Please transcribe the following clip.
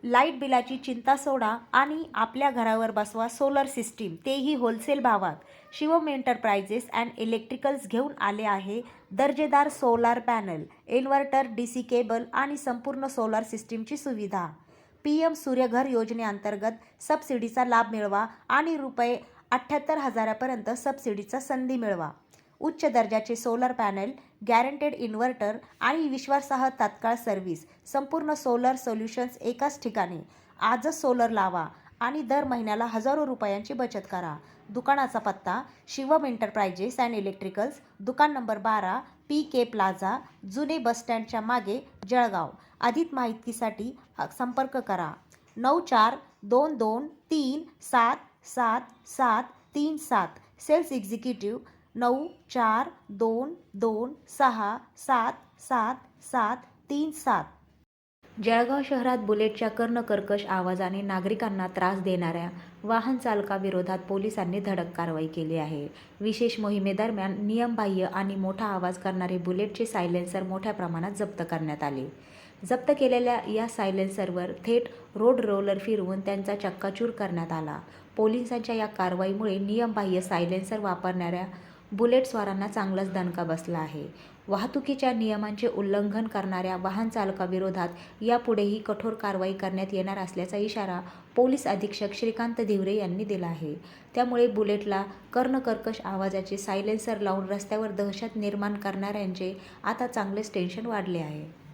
Light बिलाची चिंता सोडा आणि आपल्या घरावर बसवा सोलर सिस्टीम, तेही होलसेल भावात. शिवम एंटरप्राइजेस अँड इलेक्ट्रिकल्स घेऊन आले आहे दर्जेदार solar panel, inverter, DC cable आणि संपूर्ण सोलार सिस्टीमची सुविधा. PM सूर्यघर योजनेअंतर्गत सबसिडीचा लाभ मिळवा आणि ₹78,000पर्यंत सबसिडीचा संधी मिळवा. उच्च दर्जाचे सोलर पॅनल, गॅरंटेड इन्व्हर्टर आणि विश्वासार्ह तात्काळ सर्व्हिस. संपूर्ण सोलर सोल्युशन्स एकाच ठिकाणी. आजच सोलर लावा आणि दर महिन्याला हजारो रुपयांची बचत करा. दुकानाचा पत्ता: शिवम एंटरप्राइजेस अँड इलेक्ट्रिकल्स, दुकान नंबर 12, PK प्लाझा, जुने बस स्टँडच्या मागे, जळगाव. अधिक माहितीसाठी संपर्क करा 9422377737. Cells executive 9422677737. जळगाव शहरात बुलेटच्या कर्णकर्कश आवाजाने नागरिकांना त्रास देणाऱ्या वाहन चालकाविरोधात पोलिसांनी धडक कारवाई केली आहे. विशेष मोहिमेदरम्यान नियमबाह्य आणि मोठा आवाज करणारे बुलेटचे सायलेन्सर मोठ्या प्रमाणात जप्त करण्यात आले. जप्त केलेल्या या सायलेन्सरवर थेट रोड रोलर फिरवून त्यांचा चक्काचूर करण्यात आला. पोलिसांच्या या कारवाईमुळे नियमबाह्य सायलेन्सर वापरणाऱ्या बुलेटस्वारांना चांगलाच दणका बसला आहे. वाहतुकीच्या नियमांचे उल्लंघन करणाऱ्या वाहन चालकाविरोधात यापुढेही कठोर कारवाई करण्यात येणार असल्याचा इशारा पोलीस अधीक्षक श्रीकांत धिवरे यांनी दिला आहे. त्यामुळे बुलेटला कर्णकर्कश आवाजाचे सायलेन्सर लावून रस्त्यावर दहशत निर्माण करणाऱ्यांचे आता चांगलेच टेन्शन वाढले आहे.